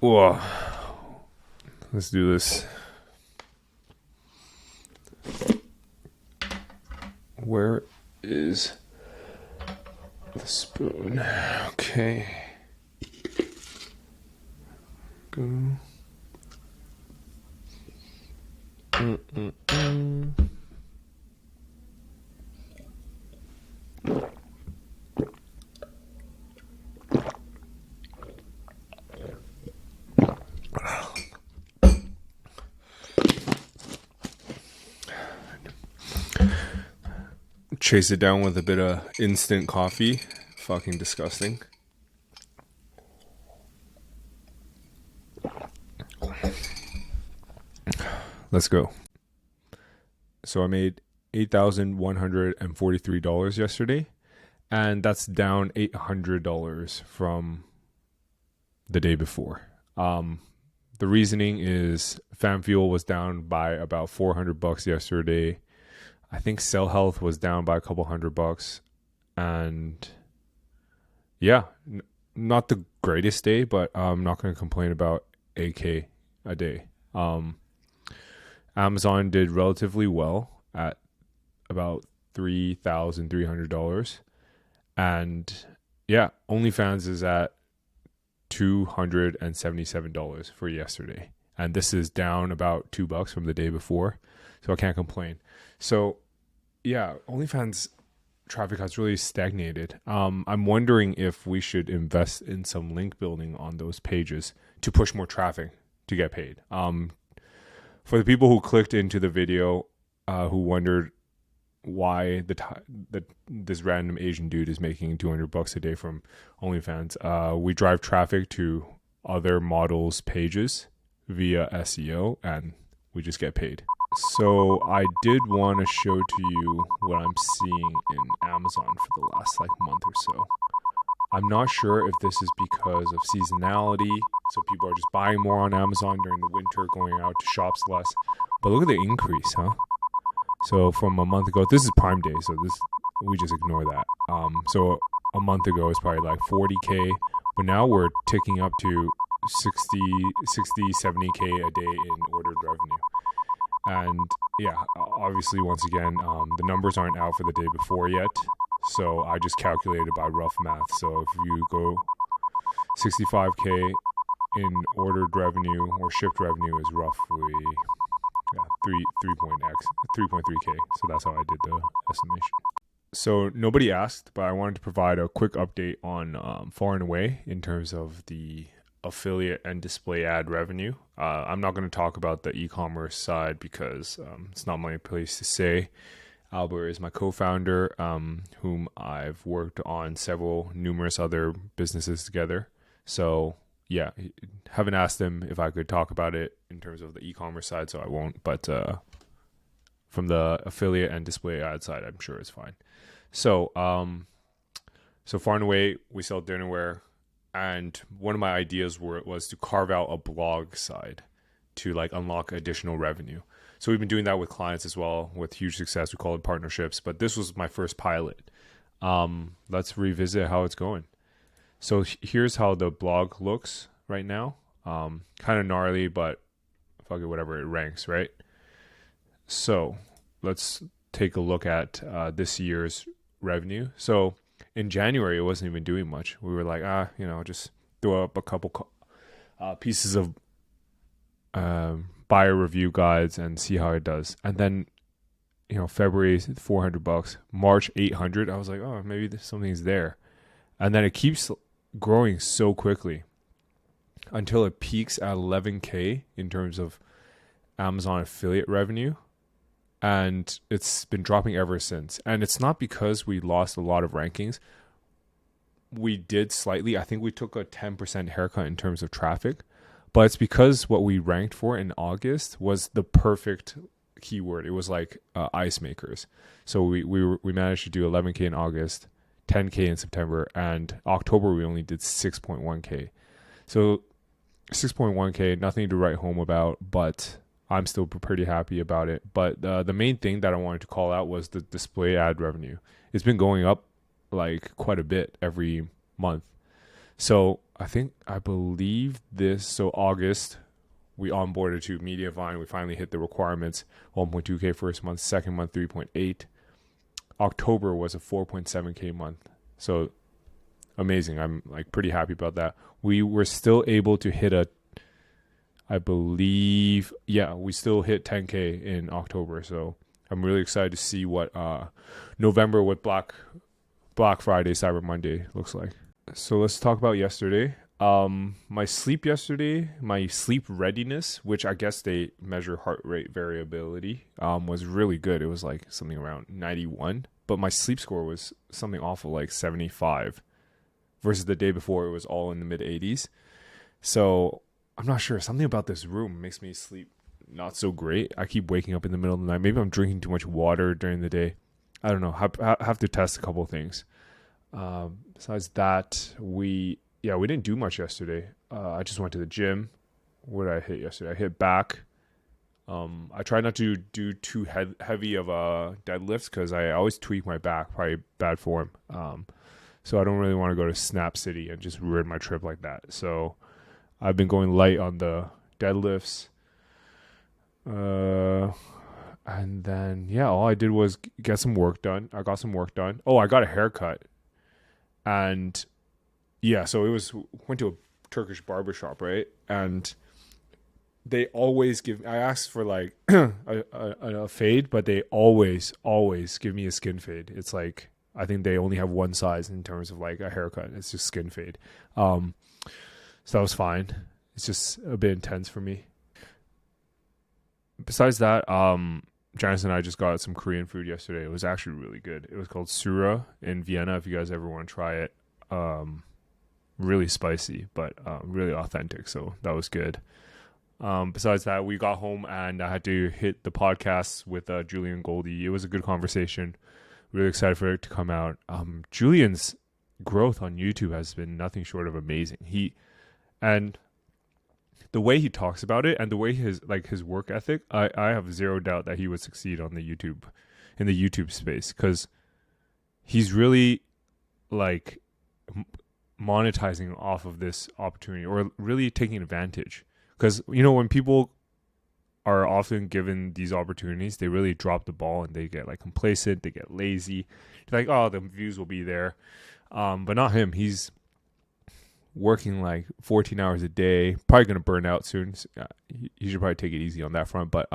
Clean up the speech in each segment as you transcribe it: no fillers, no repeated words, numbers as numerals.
Whoa. Let's do this. Where is the spoon? Okay. Go. Chase it down with a bit of instant coffee. Fucking disgusting. Let's go. So I made $8,143 yesterday, and that's down $800 from the day before. The reasoning is fan fuel was down by about $400 yesterday. I think Cell Health was down by a couple $100, and yeah, not the greatest day, but I'm not going to complain about AK a day. Amazon did relatively well at about $3,300, and yeah, OnlyFans is at $277 for yesterday, and this is down about $2 from the day before, so I can't complain. So yeah, OnlyFans traffic has really stagnated. I'm wondering if we should invest in some link building on those pages to push more traffic to get paid. For the people who clicked into the video, who wondered why this random Asian dude is making $200 a day from OnlyFans, we drive traffic to other models' pages via SEO, and we just get paid. So I did want to show to you what I'm seeing in Amazon for the last month or so. I'm not sure if this is because of seasonality, so people are just buying more on Amazon during the winter, going out to shops less. But look at the increase, huh? So from a month ago, this is Prime Day, so we just ignore that. So a month ago it's probably like 40K, but now we're ticking up to 60, 70K a day in ordered revenue. And yeah, obviously, once again, the numbers aren't out for the day before yet, so I just calculated by rough math. So if you go 65K in ordered revenue or shipped revenue is roughly 3.3K. So that's how I did the estimation. So nobody asked, but I wanted to provide a quick update on Far and Away in terms of the affiliate and display ad revenue. I'm not going to talk about the e-commerce side because it's not my place to say. Albert is my co-founder, whom I've worked on numerous other businesses together. So yeah, haven't asked him if I could talk about it in terms of the e-commerce side, so I won't. But from the affiliate and display ad side, I'm sure it's fine. So Far and Away, we sell dinnerware. And one of my ideas was to carve out a blog side to unlock additional revenue. So we've been doing that with clients as well with huge success. We call it partnerships, but this was my first pilot. Let's revisit how it's going. So here's how the blog looks right now. Kind of gnarly, but fuck it, whatever, it ranks, right? So let's take a look at this year's revenue. So in January, it wasn't even doing much. We were like, just throw up a couple pieces of buyer review guides and see how it does. And then, February, $400, March, $800. I was like, oh, maybe something's there. And then it keeps growing so quickly until it peaks at 11K in terms of Amazon affiliate revenue. And it's been dropping ever since. And it's not because we lost a lot of rankings. We did slightly. I think we took a 10% haircut in terms of traffic. But it's because what we ranked for in August was the perfect keyword. It was like ice makers. So we managed to do 11K in August, 10K in September, and October we only did 6.1K. So 6.1K, nothing to write home about, but I'm still pretty happy about it. But the main thing that I wanted to call out was the display ad revenue. It's been going up quite a bit every month. So I believe this. So August, we onboarded to Mediavine. We finally hit the requirements. 1.2K first month, second month 3.8. October was a 4.7K month. So amazing. I'm like pretty happy about that. We were still able to hit I believe, we still hit 10K in October. So I'm really excited to see what November with Black Friday, Cyber Monday looks like. So let's talk about yesterday. My sleep yesterday, my sleep readiness, which I guess they measure heart rate variability, was really good. It was like something around 91, but my sleep score was something awful, like 75, versus the day before it was all in the mid 80s. So I'm not sure. Something about this room makes me sleep not so great. I keep waking up in the middle of the night. Maybe I'm drinking too much water during the day. I don't know. Have to test a couple of things. Besides that, we didn't do much yesterday. I just went to the gym. What did I hit yesterday? I hit back. I try not to do too heavy of a deadlifts because I always tweak my back, probably bad form. So I don't really want to go to Snap City and just ruin my trip like that. So I've been going light on the deadlifts. And then, all I did was get some work done. I got some work done. Oh, I got a haircut. And so went to a Turkish barbershop, right? And they always I asked for like a fade, but they always give me a skin fade. It's like, I think they only have one size in terms of like a haircut. It's just skin fade. So that was fine. It's just a bit intense for me. Besides that, Janice and I just got some Korean food yesterday. It was actually really good. It was called Sura in Vienna. If you guys ever want to try it, really spicy, but really authentic. So that was good. Besides that, we got home and I had to hit the podcast with Julian Goldie. It was a good conversation. Really excited for it to come out. Julian's growth on YouTube has been nothing short of amazing. And the way he talks about it and the way his work ethic, I have zero doubt that he would succeed in the YouTube space, because he's really like monetizing off of this opportunity, or really taking advantage. Because, when people are often given these opportunities, they really drop the ball and they get like complacent, they get lazy. They're like, oh, the views will be there. But not him. He's working like 14 hours a day, probably going to burn out soon. So, he should probably take it easy on that front. But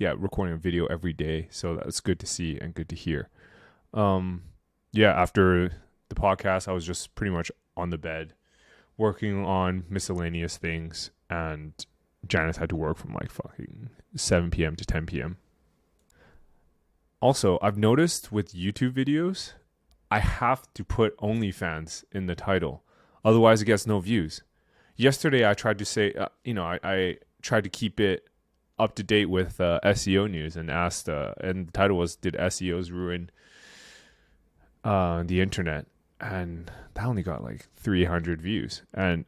recording a video every day. So that's good to see and good to hear. After the podcast, I was just pretty much on the bed working on miscellaneous things, and Janice had to work from like fucking 7 p.m. to 10 p.m. Also, I've noticed with YouTube videos, I have to put OnlyFans in the title. Otherwise, it gets no views. Yesterday, I tried to say, I tried to keep it up to date with SEO news and asked, and the title was, "Did SEOs ruin the internet?" And that only got like 300 views. And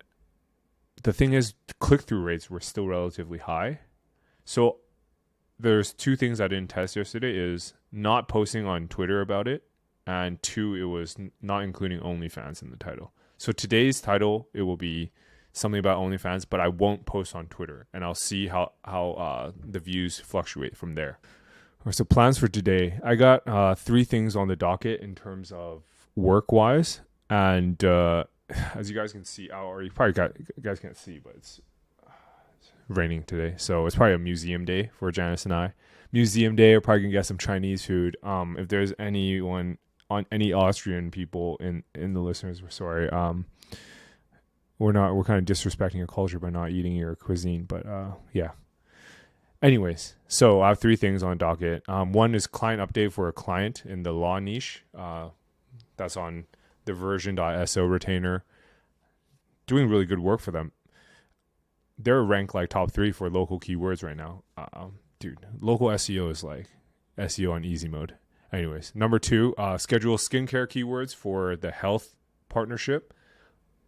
the thing is, click-through rates were still relatively high. So there's two things I didn't test yesterday: is not posting on Twitter about it, and two, it was not including OnlyFans in the title. So today's title, it will be something about OnlyFans, but I won't post on Twitter, and I'll see how the views fluctuate from there. So plans for today. I got 3 things on the docket in terms of work-wise, and as you guys can see, you guys can't see, but it's raining today, so it's probably a museum day for Janice and I. Museum day, we're probably gonna get some Chinese food. If there's anyone on any Austrian people in the listeners, we're sorry. We're kind of disrespecting your culture by not eating your cuisine, but anyways, so I have 3 things on docket. One is client update for a client in the law niche. That's on the version.so retainer. Doing really good work for them. They're ranked like top 3 for local keywords right now. Dude, local SEO is like SEO on easy mode. Anyways, number 2, schedule skincare keywords for the health partnership.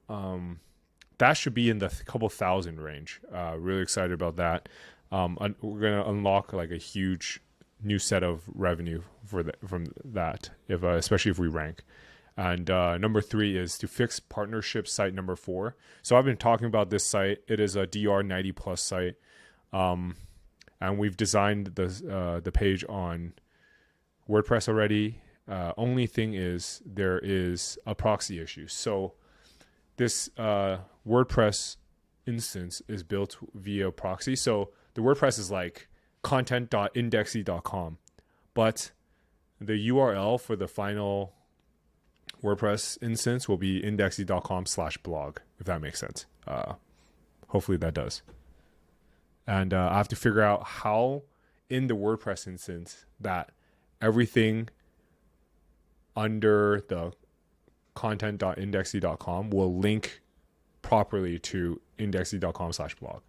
That should be in the couple thousand range. Really excited about that. We're going to unlock like a huge new set of revenue from that, especially if we rank. And number 3 is to fix partnership site number 4. So I've been talking about this site. It is a DR90 plus site. And we've designed the page on WordPress already. Only thing is there is a proxy issue. So this WordPress instance is built via proxy. So the WordPress is like content.indexy.com, but the URL for the final WordPress instance will be indexy.com/blog, if that makes sense. Hopefully that does. And I have to figure out how in the WordPress instance that everything under the content.indexy.com will link properly to indexy.com/blog.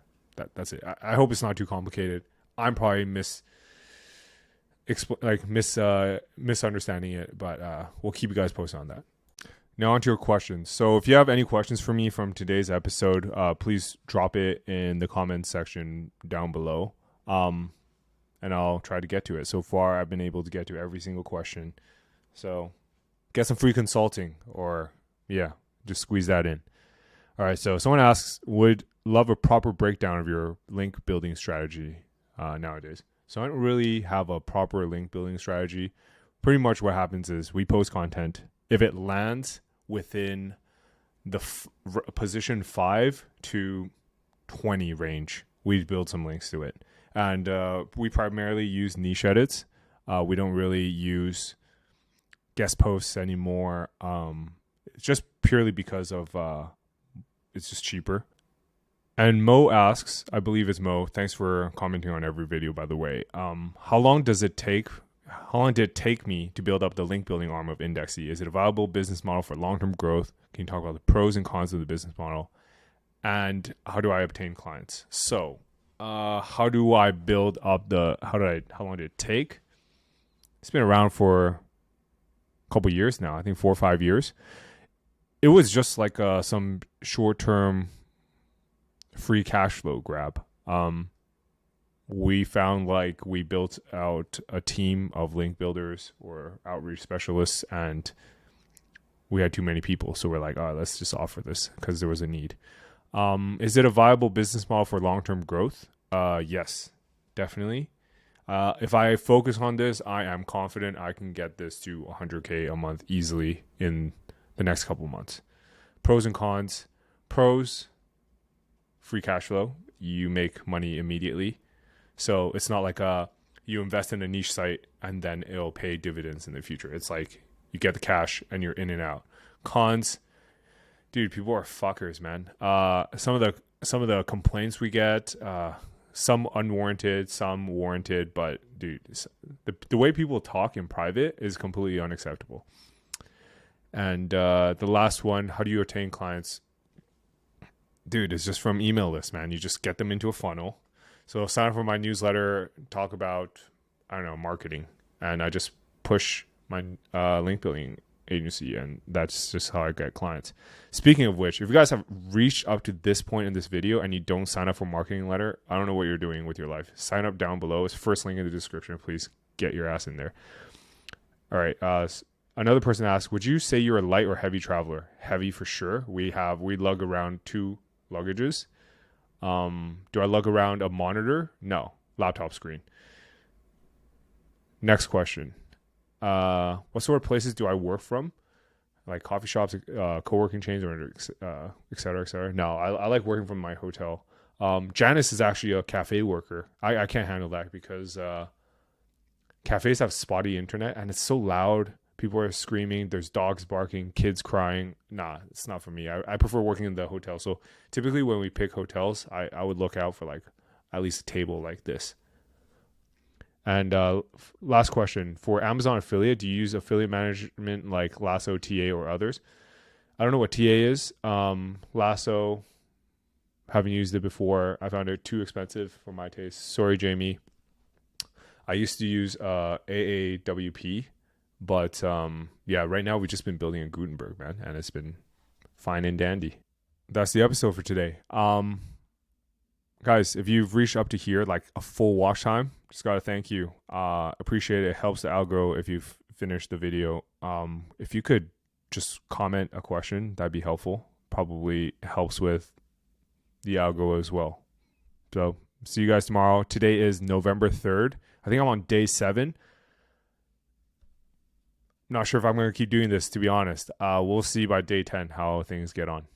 That's it. I hope it's not too complicated. I'm probably misunderstanding it, but we'll keep you guys posted on that. Now on to your questions. So if you have any questions for me from today's episode, please drop it in the comments section down below, and I'll try to get to it. So far, I've been able to get to every single question. So get some free consulting, or just squeeze that in. All right, so someone asks, would love a proper breakdown of your link building strategy nowadays. So I don't really have a proper link building strategy. Pretty much what happens is we post content. If it lands within the position 5 to 20 range, we build some links to it. And we primarily use niche edits. We don't really use guest posts anymore. It's just purely because of it's just cheaper. And Mo asks, I believe it's Mo, thanks for commenting on every video, by the way. How long did it take me to build up the link building arm of Indexy? Is it a viable business model for long-term growth? Can you talk about the pros and cons of the business model? And how do I obtain clients? So how do I build up how long did it take? It's been around for a couple years now, I think 4 or 5 years. It was just like some short-term free cash flow grab. We found like we built out a team of link builders or outreach specialists, and we had too many people. So we're like, let's just offer this because there was a need. Is it a viable business model for long-term growth? Yes, definitely. If I focus on this, I am confident I can get this to 100K a month easily in the next couple months. Pros and cons. Pros, free cash flow. You make money immediately. So it's not like you invest in a niche site and then it'll pay dividends in the future. It's like you get the cash and you're in and out. Cons, dude, people are fuckers, man. Some of the complaints we get, some unwarranted, some warranted, but dude, the way people talk in private is completely unacceptable. And the last one, how do you attain clients? Dude, it's just from email lists, man. You just get them into a funnel. So sign up for my newsletter, talk about, marketing. And I just push my link building agency, and that's just how I get clients. Speaking of which, if you guys have reached up to this point in this video and you don't sign up for marketing letter, I don't know what you're doing with your life. Sign up down below. It's first link in the description. Please get your ass in there. All right. Another person asked, would you say you're a light or heavy traveler? Heavy for sure. We lug around 2 luggages. Do I lug around a monitor? No. Laptop screen. Next question. What sort of places do I work from? Like coffee shops, co-working chains, or et cetera, et cetera. No, I like working from my hotel. Janice is actually a cafe worker. I can't handle that because cafes have spotty internet and it's so loud. People are screaming. There's dogs barking, kids crying. Nah, it's not for me. I prefer working in the hotel. So typically when we pick hotels, I would look out for like at least a table like this. And last question. For Amazon affiliate, do you use affiliate management like Lasso, TA, or others? I don't know what TA is. Lasso, haven't used it before. I found it too expensive for my taste. Sorry, Jamie. I used to use AAWP. But right now we've just been building a Gutenberg, man, and it's been fine and dandy. That's the episode for today. Guys, if you've reached up to here, like a full watch time, just gotta thank you. Appreciate it. It helps the algo if you've finished the video. If you could just comment a question. That'd be helpful. Probably helps with the algo as well. So see you guys tomorrow. Today is November 3rd. I think I'm on day 7. Not sure if I'm going to keep doing this, to be honest. We'll see by day 10 how things get on.